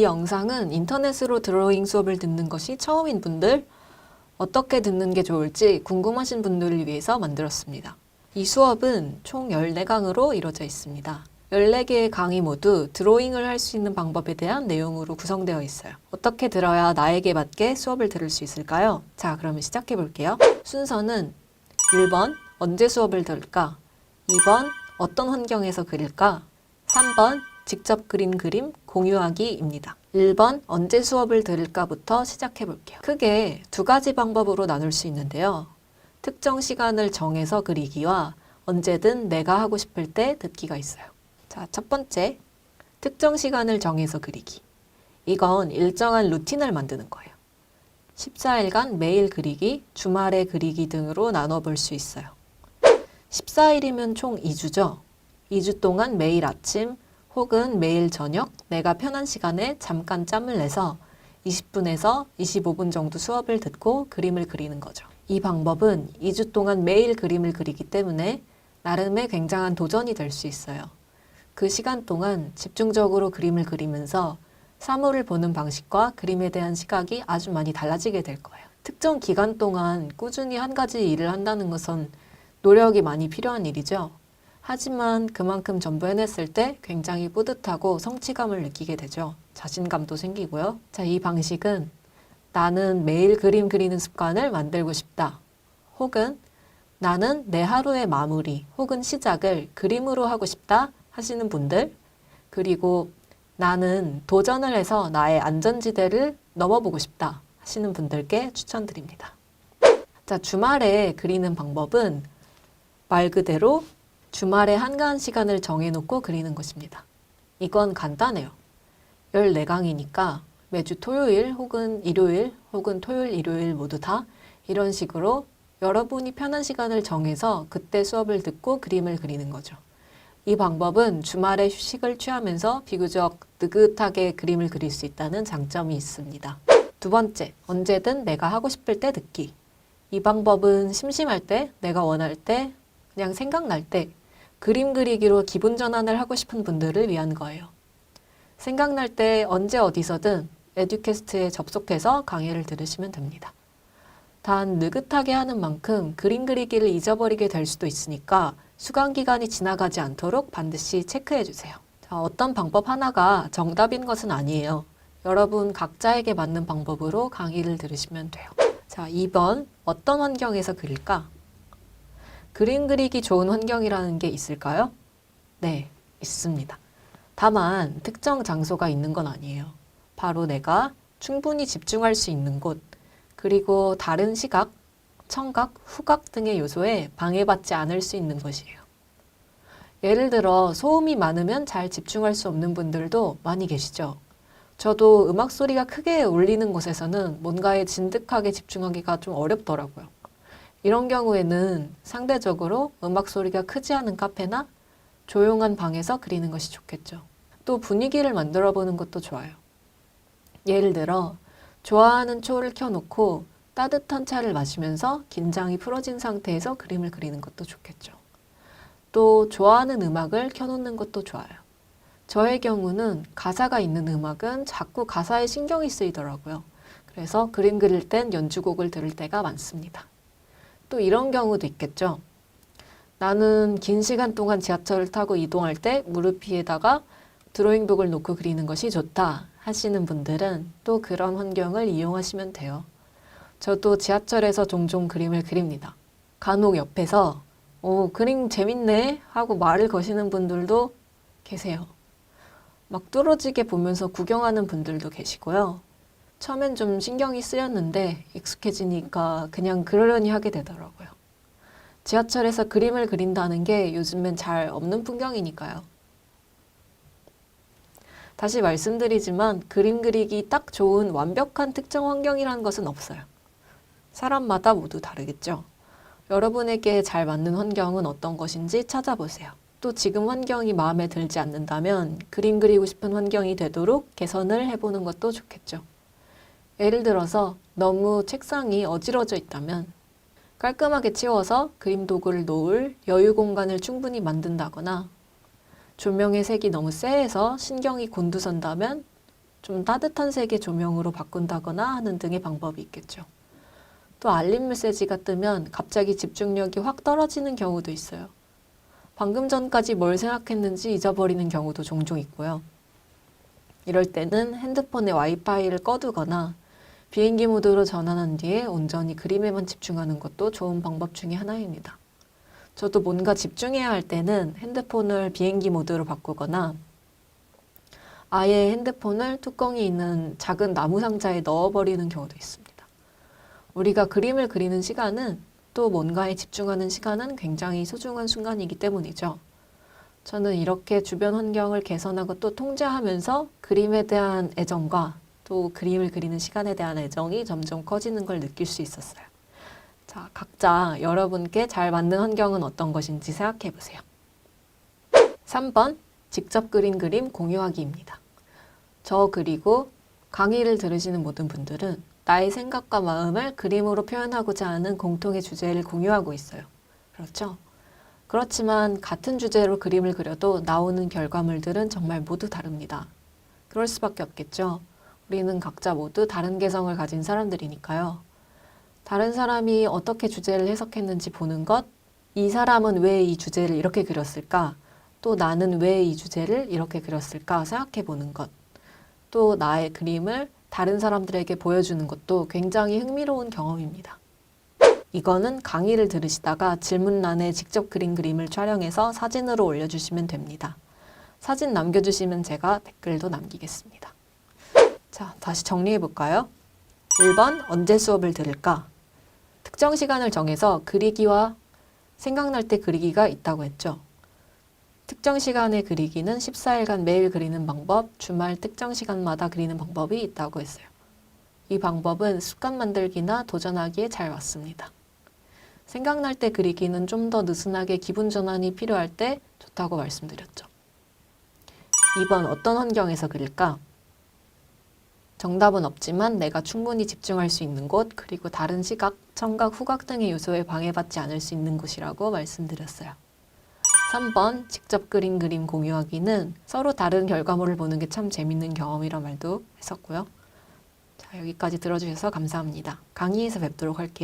이 영상은 인터넷으로 드로잉 수업을 듣는 것이 처음인 분들, 어떻게 듣는 게 좋을지 궁금하신 분들을 위해서 만들었습니다. 이 수업은 총 14강으로 이루어져 있습니다. 14개의 강의 모두 드로잉을 할 수 있는 방법에 대한 내용으로 구성되어 있어요. 어떻게 들어야 나에게 맞게 수업을 들을 수 있을까요? 자, 그러면 시작해 볼게요. 순서는 1번, 언제 수업을 들을까? 2번, 어떤 환경에서 그릴까? 3번, 직접 그린 그림 공유하기입니다. 1번, 언제 수업을 들을까부터 시작해 볼게요. 크게 두 가지 방법으로 나눌 수 있는데요. 특정 시간을 정해서 그리기와 언제든 내가 하고 싶을 때 듣기가 있어요. 자, 첫 번째, 특정 시간을 정해서 그리기. 이건 일정한 루틴을 만드는 거예요. 14일간 매일 그리기, 주말에 그리기 등으로 나눠볼 수 있어요. 14일이면 총 2주죠. 2주 동안 매일 아침 혹은 매일 저녁 내가 편한 시간에 잠깐 짬을 내서 20분에서 25분 정도 수업을 듣고 그림을 그리는 거죠. 이 방법은 2주 동안 매일 그림을 그리기 때문에 나름의 굉장한 도전이 될 수 있어요. 그 시간 동안 집중적으로 그림을 그리면서 사물을 보는 방식과 그림에 대한 시각이 아주 많이 달라지게 될 거예요. 특정 기간 동안 꾸준히 한 가지 일을 한다는 것은 노력이 많이 필요한 일이죠. 하지만 그만큼 전부 해냈을 때 굉장히 뿌듯하고 성취감을 느끼게 되죠. 자신감도 생기고요. 자, 이 방식은 나는 매일 그림 그리는 습관을 만들고 싶다. 혹은 나는 내 하루의 마무리 혹은 시작을 그림으로 하고 싶다 하시는 분들, 그리고 나는 도전을 해서 나의 안전지대를 넘어보고 싶다 하시는 분들께 추천드립니다. 자, 주말에 그리는 방법은 말 그대로 주말에 한가한 시간을 정해놓고 그리는 것입니다. 이건 간단해요. 14강이니까 매주 토요일 혹은 일요일 혹은 토요일, 일요일 모두 다 이런 식으로 여러분이 편한 시간을 정해서 그때 수업을 듣고 그림을 그리는 거죠. 이 방법은 주말에 휴식을 취하면서 비교적 느긋하게 그림을 그릴 수 있다는 장점이 있습니다. 두 번째, 언제든 내가 하고 싶을 때 듣기. 이 방법은 심심할 때, 내가 원할 때, 그냥 생각날 때 그림 그리기로 기분 전환을 하고 싶은 분들을 위한 거예요. 생각날 때 언제 어디서든 에듀캐스트에 접속해서 강의를 들으시면 됩니다. 단 느긋하게 하는 만큼 그림 그리기를 잊어버리게 될 수도 있으니까 수강 기간이 지나가지 않도록 반드시 체크해 주세요. 자, 어떤 방법 하나가 정답인 것은 아니에요. 여러분 각자에게 맞는 방법으로 강의를 들으시면 돼요. 자, 2번, 어떤 환경에서 그릴까? 그림 그리기 좋은 환경이라는 게 있을까요? 네, 있습니다. 다만 특정 장소가 있는 건 아니에요. 바로 내가 충분히 집중할 수 있는 곳, 그리고 다른 시각, 청각, 후각 등의 요소에 방해받지 않을 수 있는 것이에요. 예를 들어 소음이 많으면 잘 집중할 수 없는 분들도 많이 계시죠. 저도 음악 소리가 크게 울리는 곳에서는 뭔가에 진득하게 집중하기가 좀 어렵더라고요. 이런 경우에는 상대적으로 음악 소리가 크지 않은 카페나 조용한 방에서 그리는 것이 좋겠죠. 또 분위기를 만들어 보는 것도 좋아요. 예를 들어 좋아하는 초를 켜놓고 따뜻한 차를 마시면서 긴장이 풀어진 상태에서 그림을 그리는 것도 좋겠죠. 또 좋아하는 음악을 켜놓는 것도 좋아요. 저의 경우는 가사가 있는 음악은 자꾸 가사에 신경이 쓰이더라고요. 그래서 그림 그릴 땐 연주곡을 들을 때가 많습니다. 또 이런 경우도 있겠죠. 나는 긴 시간 동안 지하철을 타고 이동할 때 무릎 위에다가 드로잉북을 놓고 그리는 것이 좋다 하시는 분들은 또 그런 환경을 이용하시면 돼요. 저도 지하철에서 종종 그림을 그립니다. 간혹 옆에서 그림 재밌네 하고 말을 거시는 분들도 계세요. 막 뚫어지게 보면서 구경하는 분들도 계시고요. 처음엔 좀 신경이 쓰였는데 익숙해지니까 그냥 그러려니 하게 되더라고요. 지하철에서 그림을 그린다는 게 요즘엔 잘 없는 풍경이니까요. 다시 말씀드리지만 그림 그리기 딱 좋은 완벽한 특정 환경이라는 것은 없어요. 사람마다 모두 다르겠죠. 여러분에게 잘 맞는 환경은 어떤 것인지 찾아보세요. 또 지금 환경이 마음에 들지 않는다면 그림 그리고 싶은 환경이 되도록 개선을 해보는 것도 좋겠죠. 예를 들어서 너무 책상이 어지러져 있다면 깔끔하게 치워서 그림 도구를 놓을 여유 공간을 충분히 만든다거나 조명의 색이 너무 쎄해서 신경이 곤두선다면 좀 따뜻한 색의 조명으로 바꾼다거나 하는 등의 방법이 있겠죠. 또 알림 메시지가 뜨면 갑자기 집중력이 확 떨어지는 경우도 있어요. 방금 전까지 뭘 생각했는지 잊어버리는 경우도 종종 있고요. 이럴 때는 핸드폰의 와이파이를 꺼두거나 비행기 모드로 전환한 뒤에 온전히 그림에만 집중하는 것도 좋은 방법 중에 하나입니다. 저도 뭔가 집중해야 할 때는 핸드폰을 비행기 모드로 바꾸거나 아예 핸드폰을 뚜껑이 있는 작은 나무 상자에 넣어버리는 경우도 있습니다. 우리가 그림을 그리는 시간은 또 뭔가에 집중하는 시간은 굉장히 소중한 순간이기 때문이죠. 저는 이렇게 주변 환경을 개선하고 또 통제하면서 그림에 대한 애정과 또 그림을 그리는 시간에 대한 애정이 점점 커지는 걸 느낄 수 있었어요. 자, 각자 여러분께 잘 맞는 환경은 어떤 것인지 생각해 보세요. 3번, 직접 그린 그림 공유하기입니다. 저 그리고 강의를 들으시는 모든 분들은 나의 생각과 마음을 그림으로 표현하고자 하는 공통의 주제를 공유하고 있어요. 그렇죠? 그렇지만 같은 주제로 그림을 그려도 나오는 결과물들은 정말 모두 다릅니다. 그럴 수밖에 없겠죠. 우리는 각자 모두 다른 개성을 가진 사람들이니까요. 다른 사람이 어떻게 주제를 해석했는지 보는 것, 이 사람은 왜 이 주제를 이렇게 그렸을까? 또 나는 왜 이 주제를 이렇게 그렸을까 생각해 보는 것. 또 나의 그림을 다른 사람들에게 보여주는 것도 굉장히 흥미로운 경험입니다. 이거는 강의를 들으시다가 질문란에 직접 그린 그림을 촬영해서 사진으로 올려주시면 됩니다. 사진 남겨주시면 제가 댓글도 남기겠습니다. 자, 다시 정리해 볼까요? 1번, 언제 수업을 들을까? 특정 시간을 정해서 그리기와 생각날 때 그리기가 있다고 했죠. 특정 시간에 그리기는 14일간 매일 그리는 방법, 주말 특정 시간마다 그리는 방법이 있다고 했어요. 이 방법은 습관 만들기나 도전하기에 잘 맞습니다. 생각날 때 그리기는 좀 더 느슨하게 기분 전환이 필요할 때 좋다고 말씀드렸죠. 2번, 어떤 환경에서 그릴까? 정답은 없지만 내가 충분히 집중할 수 있는 곳, 그리고 다른 시각, 청각, 후각 등의 요소에 방해받지 않을 수 있는 곳이라고 말씀드렸어요. 3번, 직접 그린 그림 공유하기는 서로 다른 결과물을 보는 게 참 재밌는 경험이란 말도 했었고요. 자, 여기까지 들어주셔서 감사합니다. 강의에서 뵙도록 할게요.